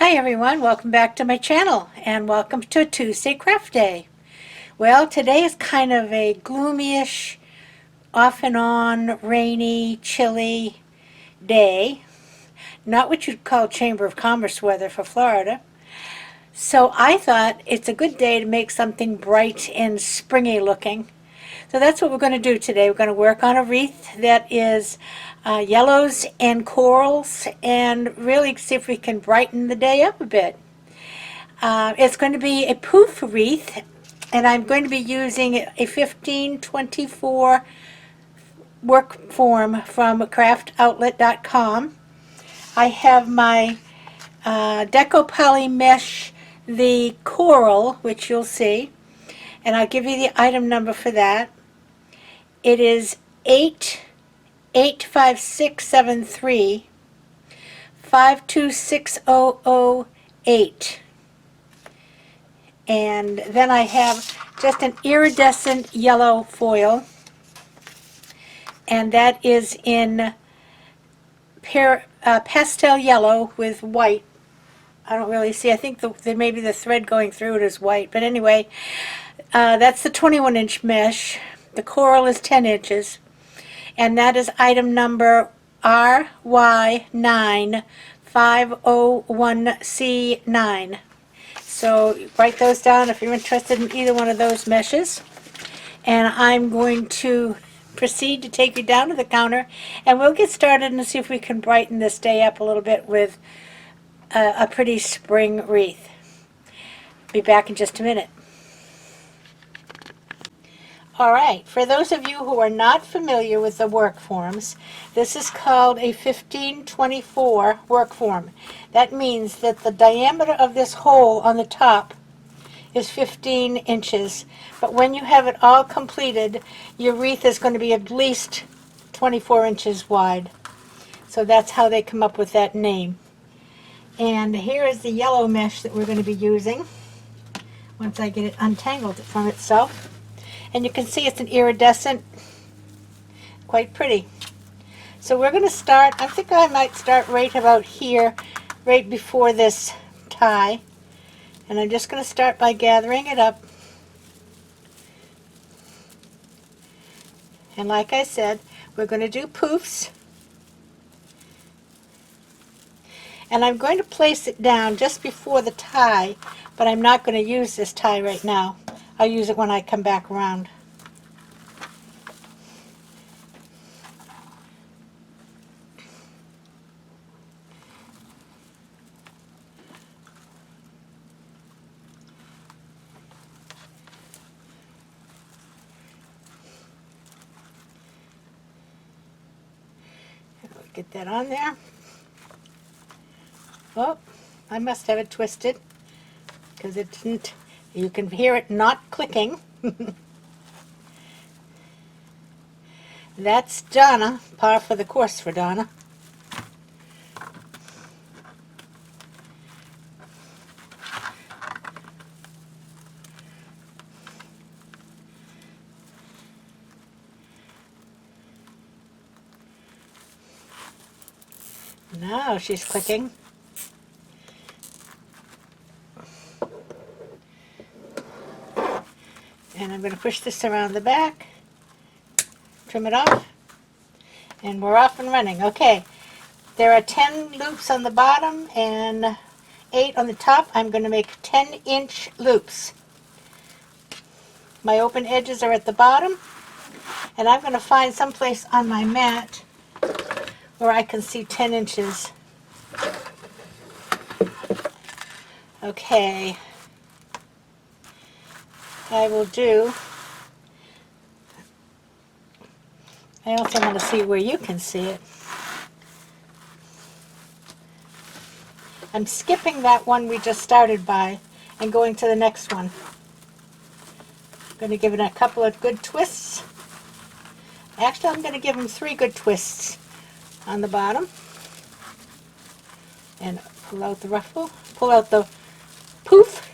Hi everyone, welcome back to my channel and welcome to Tuesday Craft Day. Well, today is kind of a gloomy-ish, off and on, rainy, chilly day. Not what you'd call Chamber of Commerce weather for Florida. So I thought it's a good day to make something bright and springy looking. So that's what we're going to do today. We're going to work on a wreath that is yellows and corals and really see if we can brighten the day up a bit. It's going to be a poof wreath, and I'm going to be using a 1524 work form from craftoutlet.com. I have my Deco Poly Mesh, the coral, which you'll see, and I'll give you the item number for that. It is 885673 526008. And then I have just an iridescent yellow foil, and that is in pastel yellow with white. I don't really see. I think maybe the thread going through it is white. But anyway, that's the 21-inch mesh. The coral is 10 inches. And that is item number RY9501C9. So write those down if you're interested in either one of those meshes. And I'm going to proceed to take you down to the counter, and we'll get started and see if we can brighten this day up a little bit with a pretty spring wreath. Be back in just a minute. Alright, for those of you who are not familiar with the work forms, this is called a 1524 work form. That means that the diameter of this hole on the top is 15 inches, but when you have it all completed, your wreath is going to be at least 24 inches wide. So that's how they come up with that name. And here is the yellow mesh that we're going to be using once I get it untangled from itself. And you can see it's an iridescent, quite pretty. So we're going to start, I think I might start right about here, right before this tie. And I'm just going to start by gathering it up. And like I said, we're going to do poofs. And I'm going to place it down just before the tie, but I'm not going to use this tie right now. I'll use it when I come back around. Get that on there. Oh, I must have it twisted because it didn't. You can hear it not clicking. That's Donna, par for the course for Donna. Now she's clicking. And I'm going to push this around the back, trim it off, and we're off and running. Okay, there are 10 loops on the bottom and 8 on the top. I'm going to make 10-inch loops. My open edges are at the bottom, and I'm going to find someplace on my mat where I can see 10 inches. Okay, I will do. I also want to see where you can see it. I'm skipping that one we just started by and going to the next one. I'm going to give it a couple of good twists. Actually, I'm going to give them 3 good twists on the bottom. And pull out the ruffle, pull out the poof.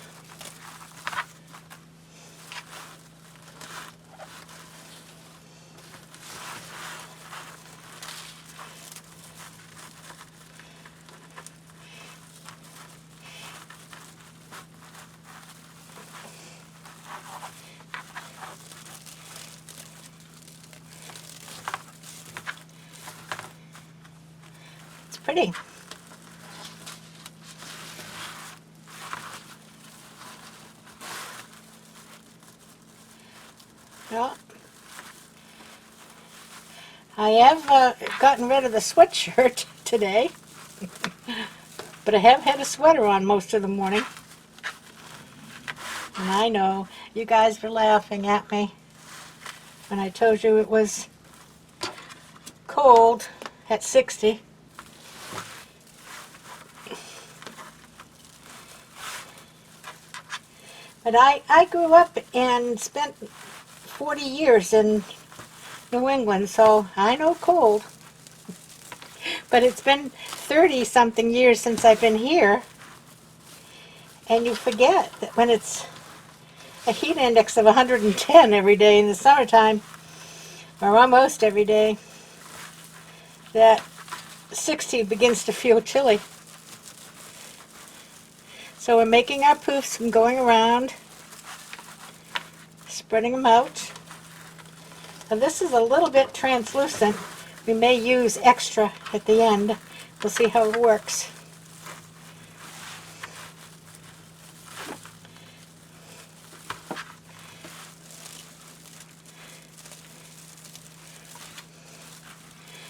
pretty. Well, I have gotten rid of the sweatshirt today, but I have had a sweater on most of the morning. And I know you guys were laughing at me when I told you it was cold at 60. But I grew up and spent 40 years in New England, so I know cold. But it's been 30-something years since I've been here, and you forget that when it's a heat index of 110 every day in the summertime, or almost every day, that 60 begins to feel chilly. So we're making our poofs and going around, spreading them out. Now this is a little bit translucent. We may use extra at the end. We'll see how it works.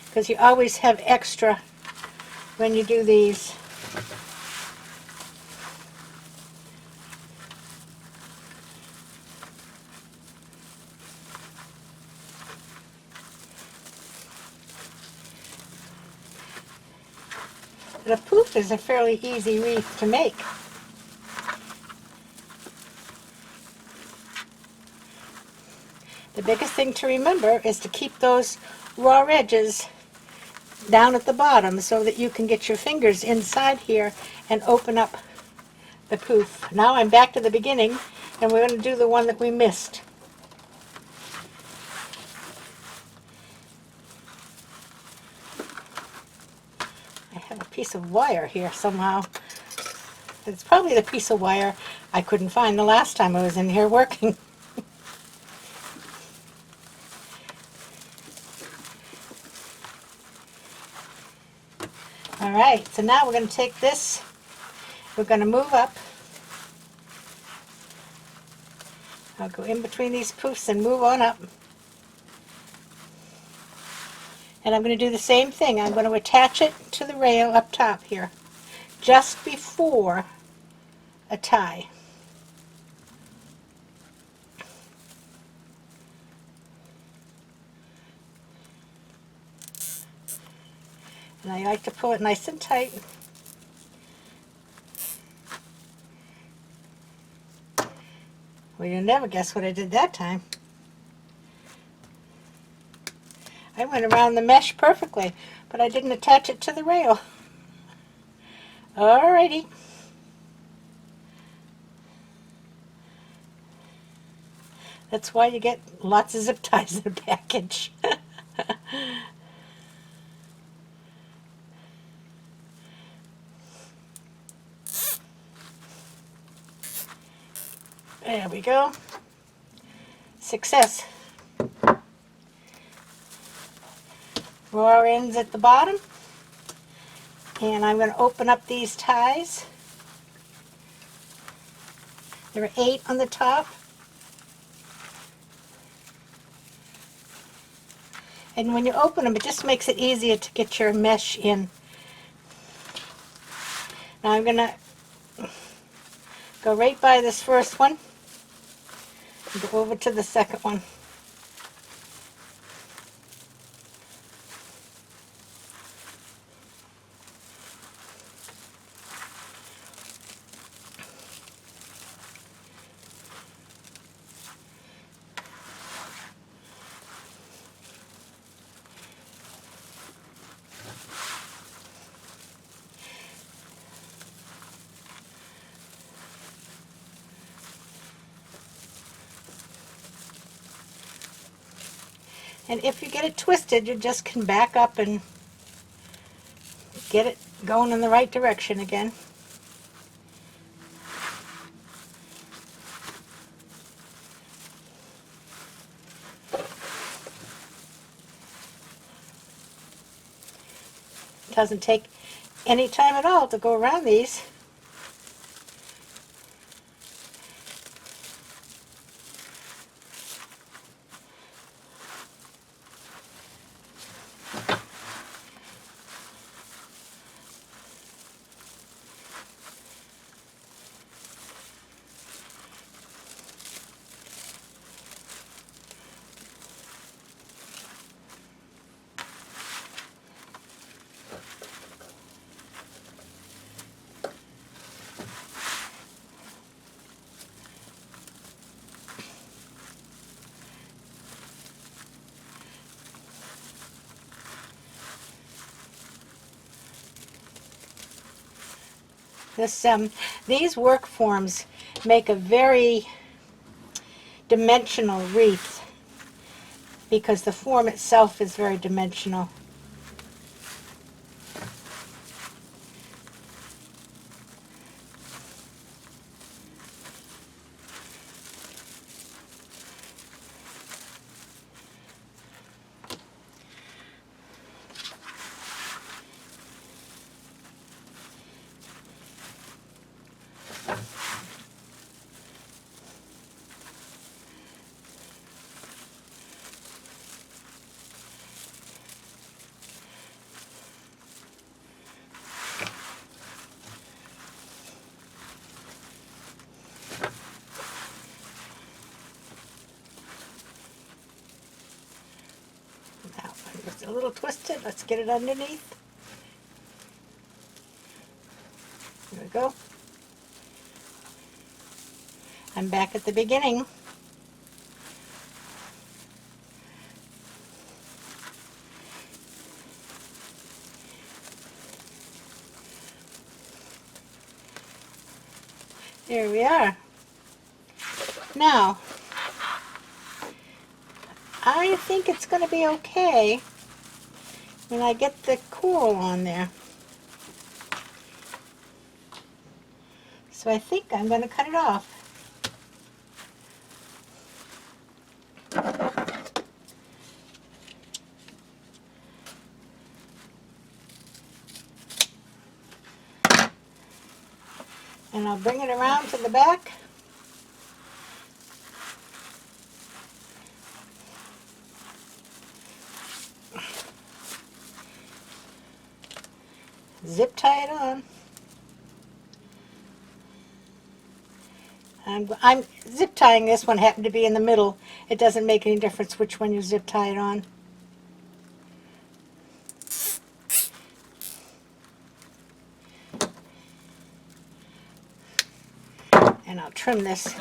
Because you always have extra when you do these. But a poof is a fairly easy wreath to make. The biggest thing to remember is to keep those raw edges down at the bottom so that you can get your fingers inside here and open up the poof. Now I'm back to the beginning, and we're going to do the one that we missed. I have a piece of wire here somehow. It's probably the piece of wire I couldn't find the last time I was in here working. Alright, so now we're going to take this, we're going to move up. I'll go in between these poofs and move on up. And I'm going to do the same thing. I'm going to attach it to the rail up top here, just before a tie. And I like to pull it nice and tight. Well, you'll never guess what I did that time. I went around the mesh perfectly, but I didn't attach it to the rail. Alrighty. That's why you get lots of zip ties in a package. There we go. Success. Raw ends at the bottom. And I'm going to open up these ties. There are 8 on the top. And when you open them, it just makes it easier to get your mesh in. Now I'm going to go right by this first one and go over to the second one. And if you get it twisted, you just can back up and get it going in the right direction again. It doesn't take any time at all to go around these. These work forms make a very dimensional wreath because the form itself is very dimensional. Now, it's a little twisted. Let's get it underneath. There we go. I'm back at the beginning. There we are. Now, I think it's going to be okay when I get the coral on there. So I think I'm going to cut it off. And I'll bring it around to the back. Zip tie it on. I'm zip tying this one, happened to be in the middle. It doesn't make any difference which one you zip tie it on. And I'll trim this.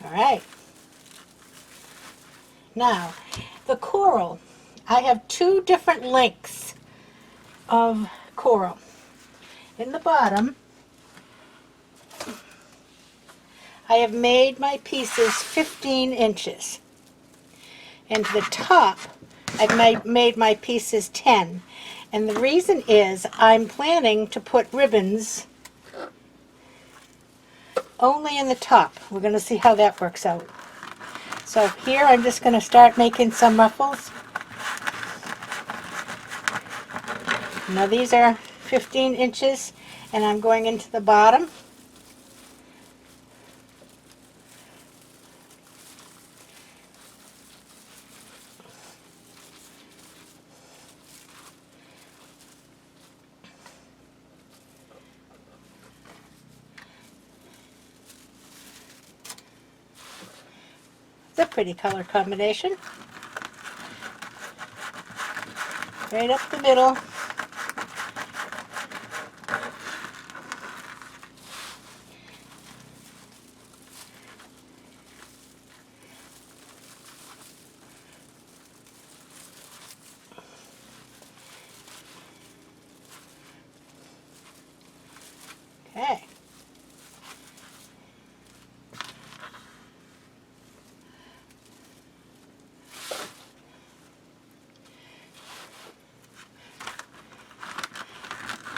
All right. Now, the coral. I have two different lengths of coral. In the bottom, I have made my pieces 15 inches. And to the top, I've made my pieces 10. And the reason is I'm planning to put ribbons only in the top. We're going to see how that works out. So here I'm just going to start making some ruffles. Now these are 15 inches and I'm going into the bottom. It's a pretty color combination. Right up the middle. Okay.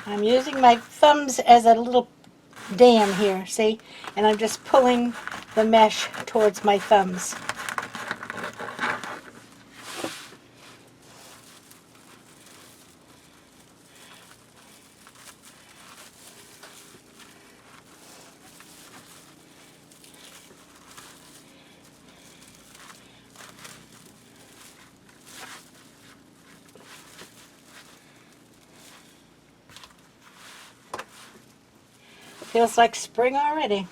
I'm using my thumbs as a little dam here, see? And I'm just pulling the mesh towards my thumbs. Feels like spring already.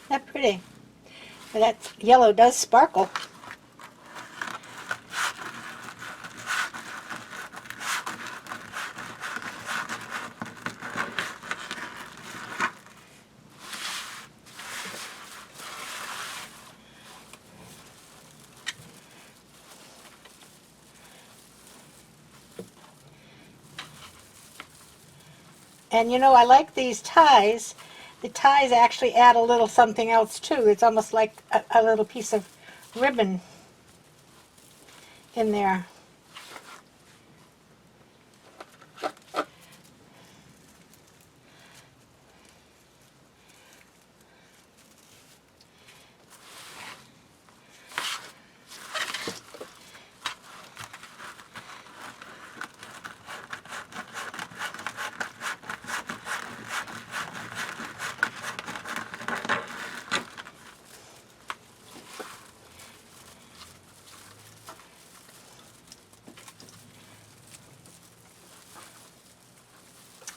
That pretty. But that yellow does sparkle. And you know, I like these ties. The ties actually add a little something else too. It's almost like a little piece of ribbon in there.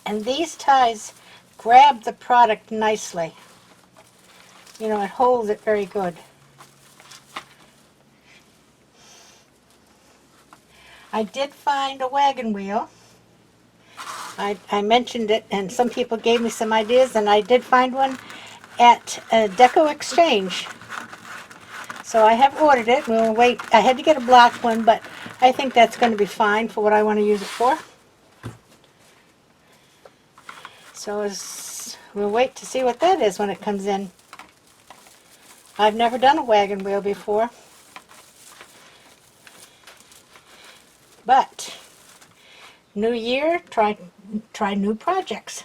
And these ties grab the product nicely. You know, it holds it very good. I did find a wagon wheel. I mentioned it, and some people gave me some ideas, and I did find one at Deco Exchange. So I have ordered it. We'll wait. I had to get a black one, but I think that's going to be fine for what I want to use it for. So we'll wait to see what that is when it comes in. I've never done a wagon wheel before. But new year, try new projects.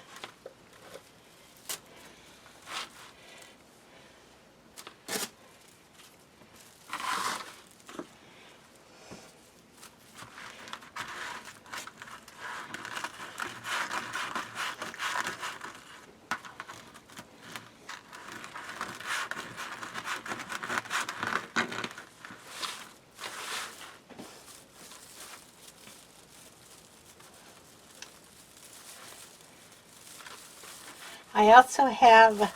I also have,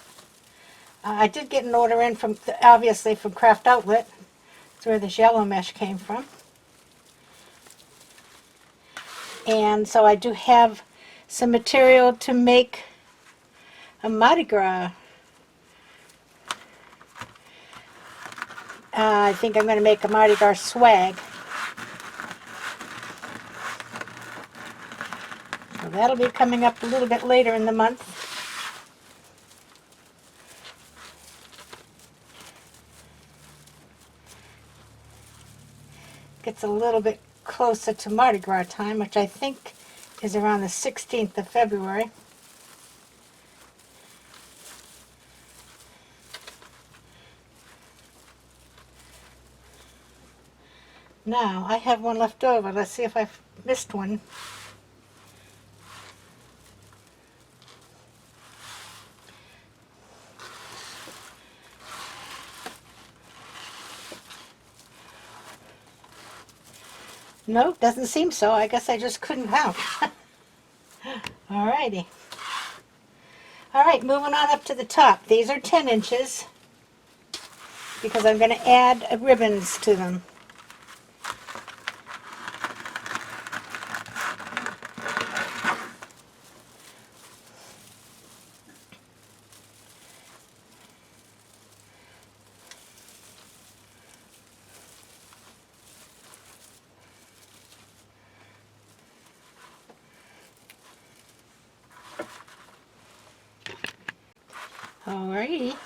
I did get an order in from, obviously from Craft Outlet. That's where this yellow mesh came from. And so I do have some material to make a Mardi Gras. I think I'm going to make a Mardi Gras swag. So that'll be coming up a little bit later in the month. Gets a little bit closer to Mardi Gras time, which I think is around the 16th of February. Now, I have one left over. Let's see if I've missed one. No, doesn't seem so. I guess I just couldn't count. Alrighty. Alright, moving on up to the top. These are 10 inches because I'm going to add ribbons to them. Alrighty,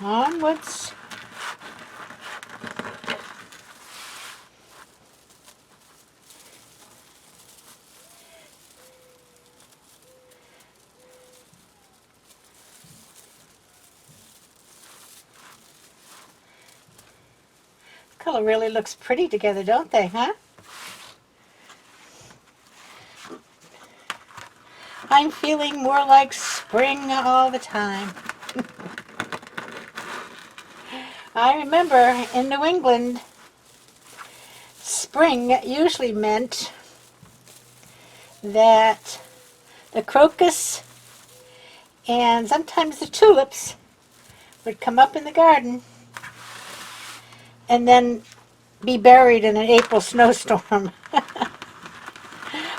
onwards. color really looks pretty together, don't they, huh? I'm feeling more like spring all the time. I remember in New England, spring usually meant that the crocus and sometimes the tulips would come up in the garden and then be buried in an April snowstorm.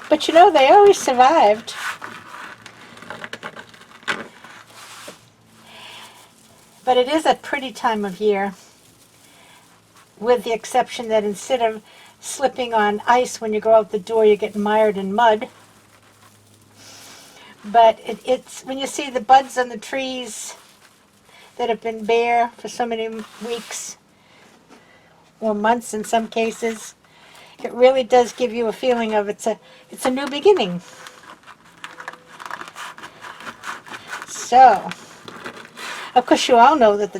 But you know, they always survived. But it is a pretty time of year, with the exception that instead of slipping on ice when you go out the door, you get mired in mud. But it's when you see the buds on the trees that have been bare for so many weeks or months in some cases, it really does give you a feeling of it's a new beginning. So, of course, you all know that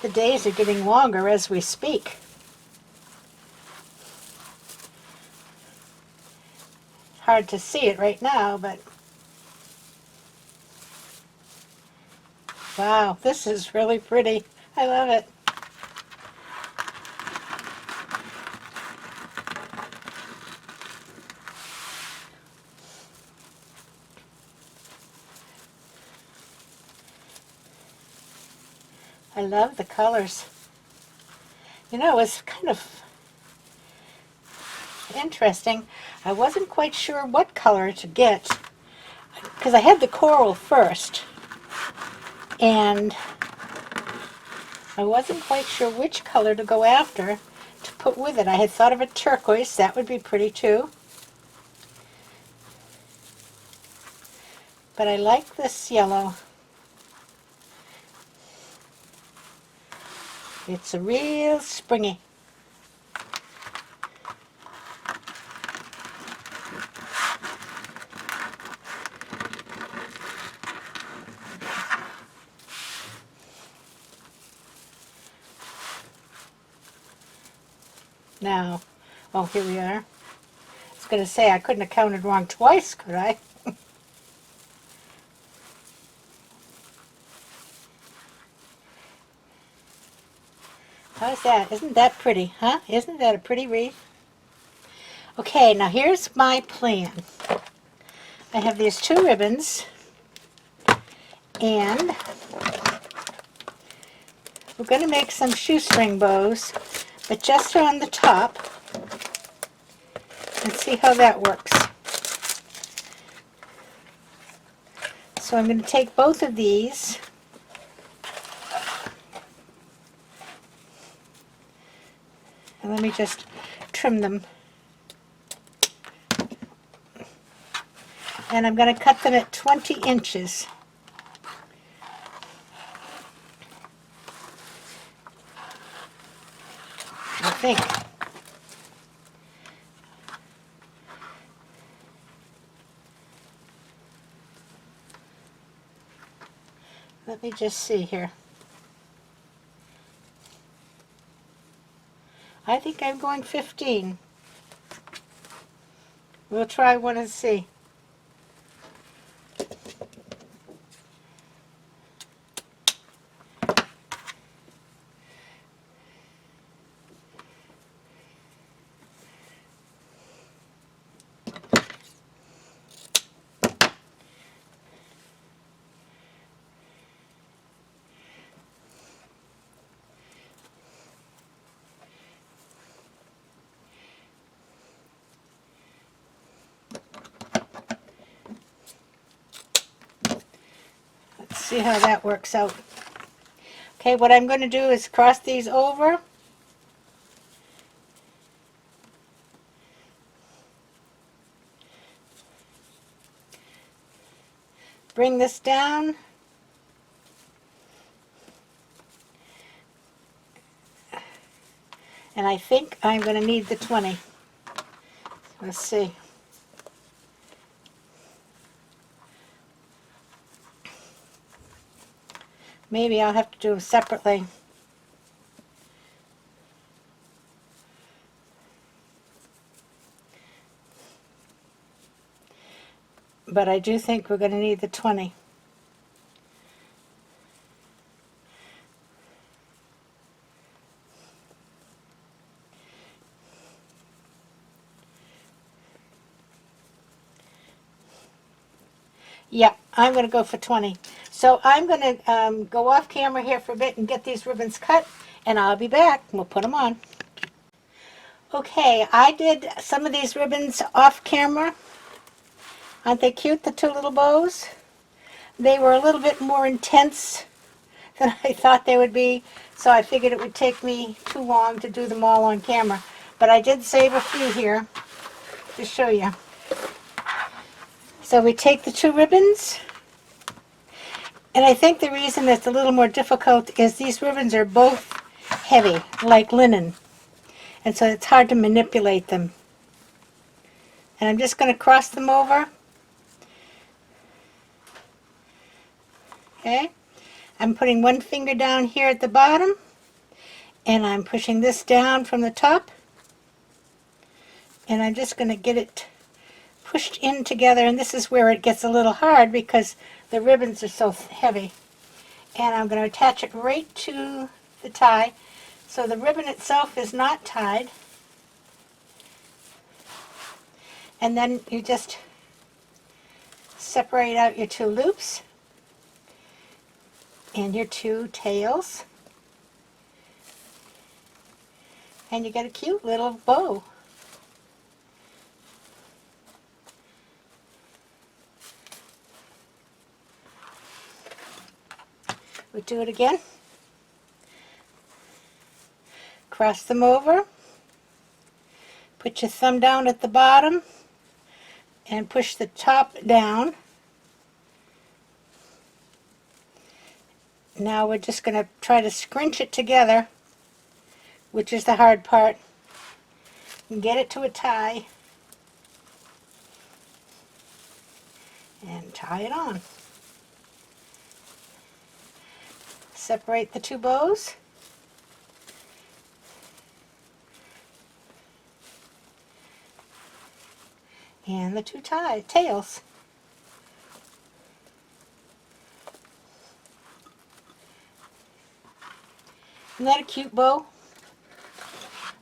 the days are getting longer as we speak. Hard to see it right now, but wow, this is really pretty. I love it. I love the colors. You know, it's kind of interesting. I wasn't quite sure what color to get because I had the coral first, and I wasn't quite sure which color to go after to put with it. I had thought of a turquoise. That would be pretty too. But I like this yellow. It's a real springy. Now, oh, here we are. I was going to say I couldn't have counted wrong twice, could I? How's that? Isn't that pretty, huh? Isn't that a pretty wreath? Okay, now here's my plan. I have these two ribbons, and we're going to make some shoestring bows, but just on the top, and see how that works. So I'm going to take both of these, and let me just trim them. And I'm going to cut them at 20 inches. I think. Let me just see here. I think I'm going 15. We'll try one and see. See how that works out. Okay, what I'm going to do is cross these over. Bring this down. And I think I'm going to need the 20. Let's see. Maybe I'll have to do them separately. but I do think we're going to need the 20. Yeah, I'm going to go for 20. So I'm going to go off camera here for a bit and get these ribbons cut, and I'll be back. We'll put them on. Okay, I did some of these ribbons off camera. Aren't they cute, the two little bows? They were a little bit more intense than I thought they would be, so I figured it would take me too long to do them all on camera. But I did save a few here to show you. So we take the two ribbons, and I think the reason it's a little more difficult is these ribbons are both heavy, like linen, and so it's hard to manipulate them. And I'm just going to cross them over. Okay, I'm putting one finger down here at the bottom, and I'm pushing this down from the top, and I'm just going to get it pushed in together, and this is where it gets a little hard because the ribbons are so heavy. And I'm going to attach it right to the tie, so the ribbon itself is not tied. And then you just separate out your two loops and your two tails, and you get a cute little bow. We do it again. Cross them over, put your thumb down at the bottom and push the top down. Now we're just going to try to scrunch it together, which is the hard part, and get it to a tie and tie it on. Separate the two bows. And the two tails. Isn't that a cute bow?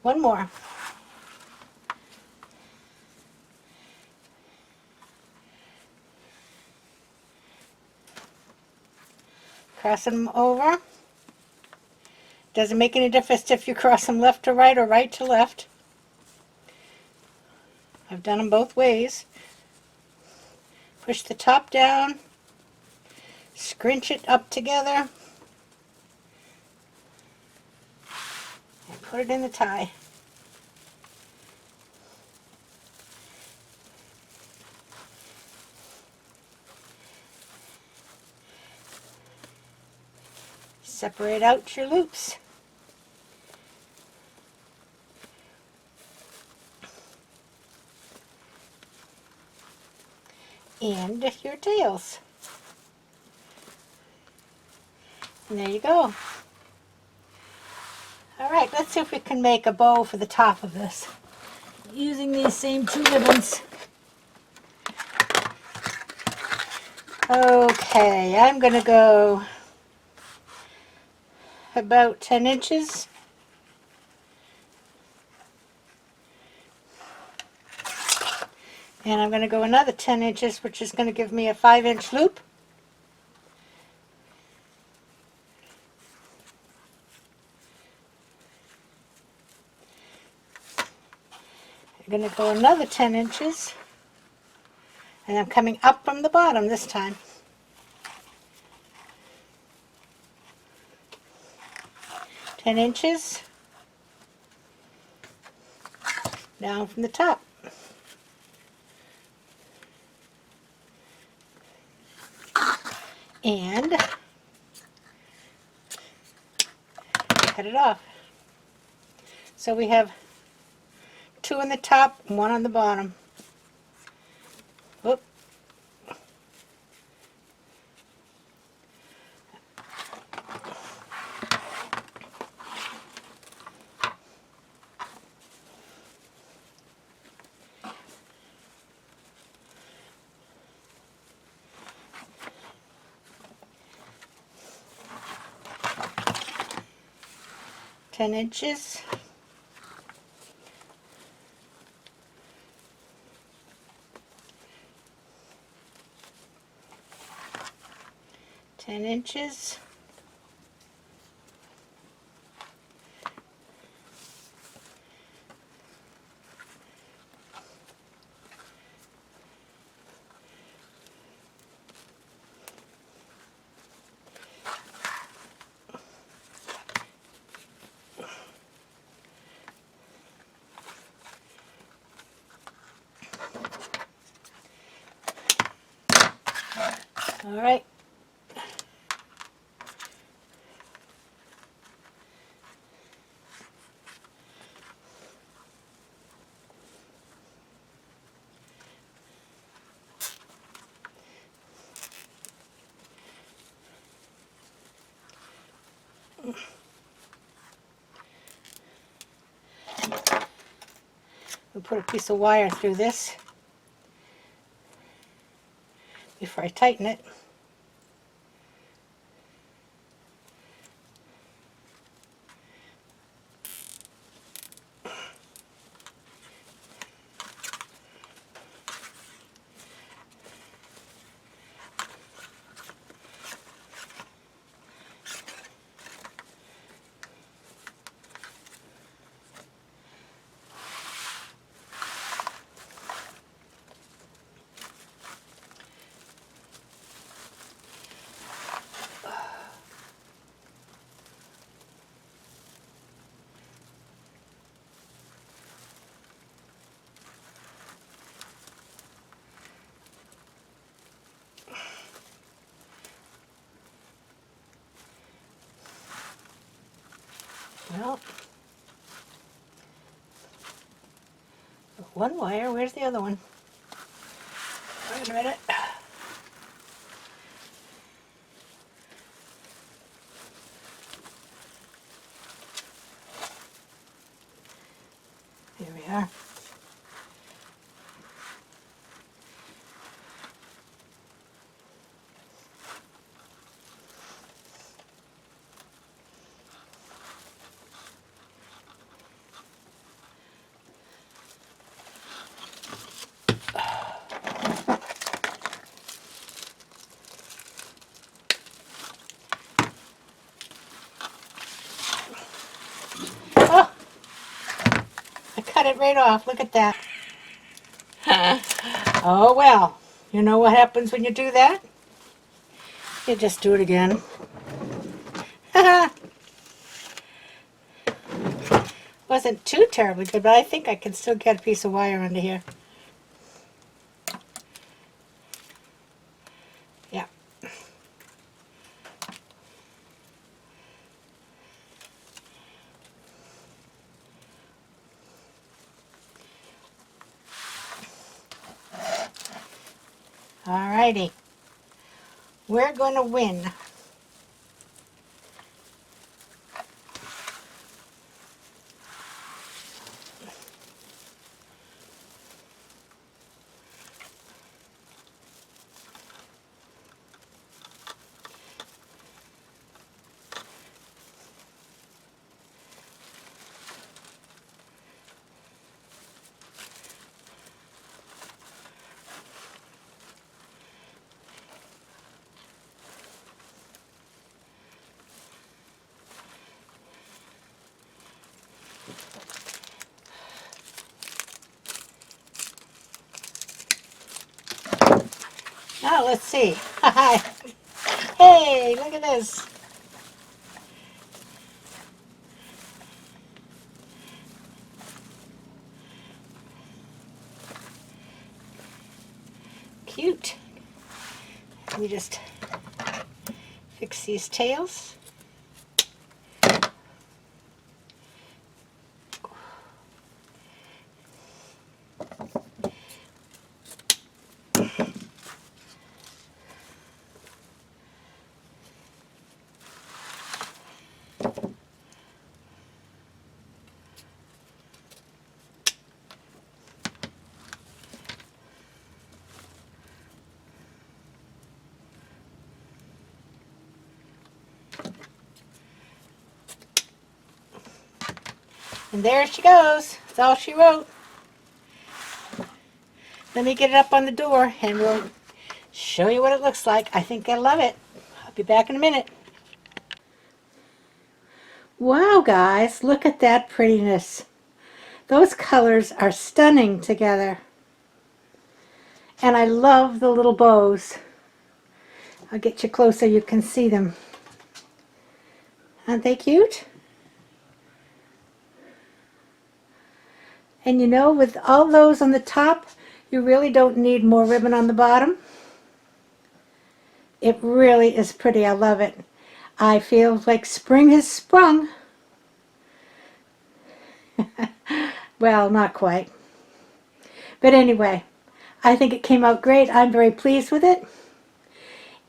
One more. Cross them over. Doesn't make any difference if you cross them left to right or right to left. I've done them both ways. Push the top down, scrunch it up together, and put it in the tie. Separate out your loops. And your tails. And there you go. Alright, let's see if we can make a bow for the top of this using these same two ribbons. Okay, I'm going to go about 10 inches. And I'm going to go another 10 inches, which is going to give me a 5-inch loop. I'm going to go another 10 inches. And I'm coming up from the bottom this time. Ten inches down from the top. And cut it off. So we have 2 on the top and 1 on the bottom. Whoop. 10 inches. Inches. All right. We'll put a piece of wire through this before I tighten it. Well, one wire, where's the other one? Wait a minute. Here we are. Oh, I cut it right off. Look at that. Oh well, you know what happens when you do that? You just do it again. Wasn't too terribly good, but I think I can still get a piece of wire under here. Yeah. Alrighty. We're going to win. Now let's see. Hey, look at this. Cute. Let me just fix these tails. And there she goes. That's all she wrote. Let me get it up on the door and we'll show you what it looks like. I think I love it. I'll be back in a minute. Wow, guys, look at that prettiness. Those colors are stunning together. And I love the little bows. I'll get you closer, you can see them. Aren't they cute? And you know, with all those on the top, you really don't need more ribbon on the bottom. It really is pretty. I love it. I feel like spring has sprung. Well, not quite. But anyway, I think it came out great. I'm very pleased with it.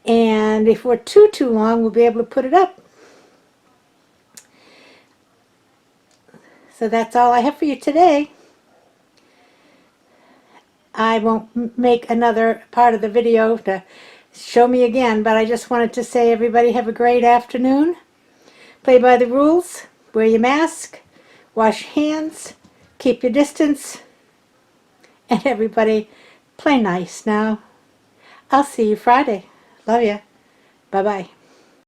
And before too long, we'll be able to put it up. So that's all I have for you today. I won't make another part of the video to show me again, but I just wanted to say everybody have a great afternoon. Play by the rules, wear your mask, wash your hands, keep your distance, and everybody play nice now. I'll see you Friday. Love ya. Bye-bye.